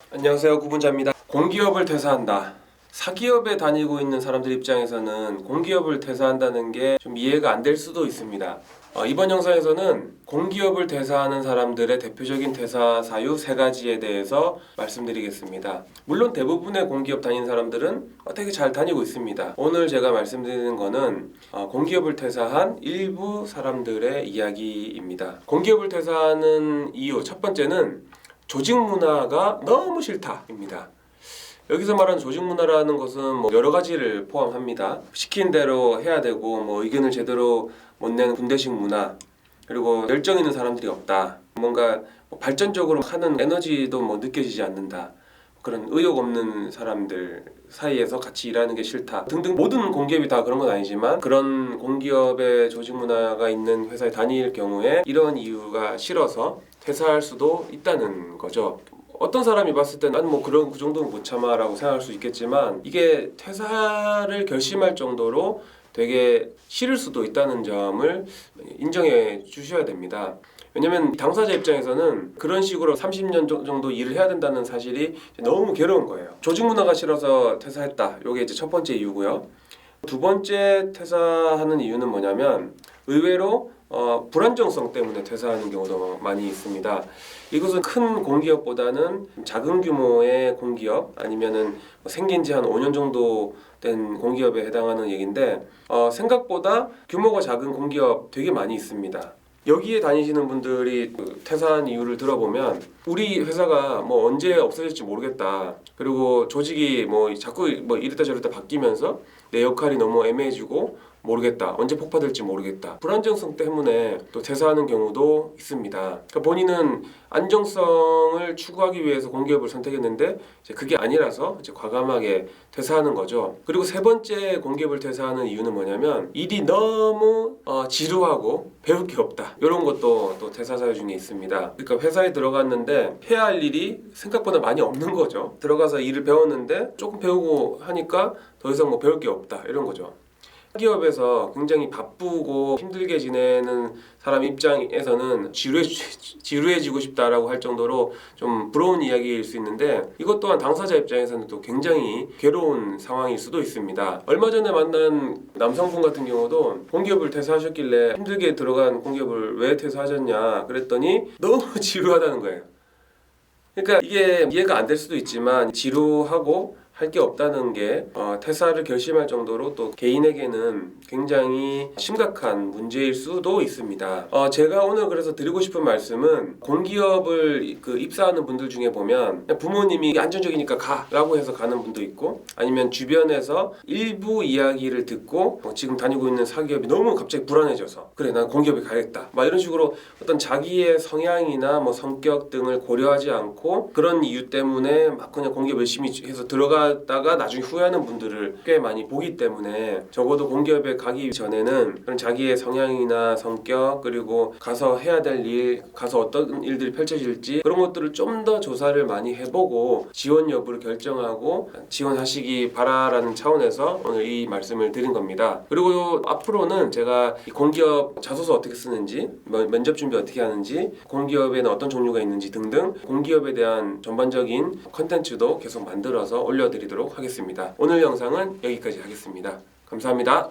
안녕하세요, 구분자입니다. 공기업을 퇴사한다. 사기업에 다니고 있는 사람들 입장에서는 공기업을 퇴사한다는 게 좀 이해가 안 될 수도 있습니다. 이번 영상에서는 공기업을 퇴사하는 사람들의 대표적인 퇴사 사유 3가지에 대해서 말씀드리겠습니다. 물론 대부분의 공기업 다니는 사람들은 되게 잘 다니고 있습니다. 오늘 제가 말씀드리는 거는 공기업을 퇴사한 일부 사람들의 이야기입니다. 공기업을 퇴사하는 이유 첫 번째는 조직 문화가 너무 싫다입니다. 여기서 말하는 조직 문화라는 것은 여러 가지를 포함합니다. 시킨 대로 해야 되고 의견을 제대로 못 내는 군대식 문화, 그리고 열정 있는 사람들이 없다. 뭔가 발전적으로 하는 에너지도 느껴지지 않는다. 그런 의욕 없는 사람들 사이에서 같이 일하는 게 싫다 등등. 모든 공기업이 다 그런 건 아니지만 그런 공기업의 조직 문화가 있는 회사에 다닐 경우에 이런 이유가 싫어서 퇴사할 수도 있다는 거죠. 어떤 사람이 봤을 때 나는 그 정도는 못 참아라고 생각할 수 있겠지만, 이게 퇴사를 결심할 정도로 되게 싫을 수도 있다는 점을 인정해 주셔야 됩니다. 왜냐면 당사자 입장에서는 그런 식으로 30년 정도 일을 해야 된다는 사실이 너무 괴로운 거예요. 조직 문화가 싫어서 퇴사했다. 이게 이제 첫 번째 이유고요. 두 번째 퇴사하는 이유는 뭐냐면, 의외로 불안정성 때문에 퇴사하는 경우도 많이 있습니다. 이것은 큰 공기업보다는 작은 규모의 공기업, 아니면은 생긴 지 한 5년 정도 된 공기업에 해당하는 얘기인데, 생각보다 규모가 작은 공기업 되게 많이 있습니다. 여기에 다니시는 분들이 퇴사한 이유를 들어보면, 우리 회사가 언제 없어질지 모르겠다. 그리고 조직이 자꾸 이랬다 저랬다 바뀌면서 내 역할이 너무 애매해지고 모르겠다. 언제 폭파될지 모르겠다. 불안정성 때문에 또 퇴사하는 경우도 있습니다. 그러니까 본인은 안정성을 추구하기 위해서 공기업을 선택했는데 이제 그게 아니라서 이제 과감하게 퇴사하는 거죠. 그리고 세 번째 공기업을 퇴사하는 이유는 뭐냐면, 일이 너무 지루하고 배울 게 없다. 이런 것도 또 퇴사 사유 중에 있습니다. 그러니까 회사에 들어갔는데 해야 할 일이 생각보다 많이 없는 거죠. 들어가서 일을 배웠는데 조금 배우고 하니까 더 이상 배울 게 없다. 이런 거죠. 기업에서 굉장히 바쁘고 힘들게 지내는 사람 입장에서는 지루해지고 싶다라고 할 정도로 좀 부러운 이야기일 수 있는데, 이것 또한 당사자 입장에서는 또 굉장히 괴로운 상황일 수도 있습니다. 얼마 전에 만난 남성분 같은 경우도 공기업을 퇴사하셨길래 힘들게 들어간 공기업을 왜 퇴사하셨냐 그랬더니 너무 지루하다는 거예요. 그러니까 이게 이해가 안 될 수도 있지만, 지루하고 할 게 없다는 게 퇴사를 결심할 정도로 또 개인에게는 굉장히 심각한 문제일 수도 있습니다. 제가 오늘 그래서 드리고 싶은 말씀은, 공기업을 입사하는 분들 중에 보면 부모님이 안정적이니까 가라고 해서 가는 분도 있고, 아니면 주변에서 일부 이야기를 듣고 지금 다니고 있는 사기업이 너무 갑자기 불안해져서 그래 난 공기업에 가야겠다 이런 식으로 어떤 자기의 성향이나 성격 등을 고려하지 않고 그런 이유 때문에 그냥 공기업 열심히 해서 들어갔다가 나중에 후회하는 분들을 꽤 많이 보기 때문에, 적어도 공기업에 가기 전에는 그런 자기의 성향이나 성격, 그리고 가서 해야 될 일, 가서 어떤 일들이 펼쳐질지 그런 것들을 좀 더 조사를 많이 해보고 지원 여부를 결정하고 지원하시기 바라라는 차원에서 오늘 이 말씀을 드린 겁니다. 그리고 앞으로는 제가 공기업 자소서 어떻게 쓰는지, 면접 준비 어떻게 하는지, 공기업에는 어떤 종류가 있는지 등등 공기업에 대한 전반적인 컨텐츠도 계속 만들어서 올려드리도록 하겠습니다. 오늘 영상은 여기까지 하겠습니다. 감사합니다.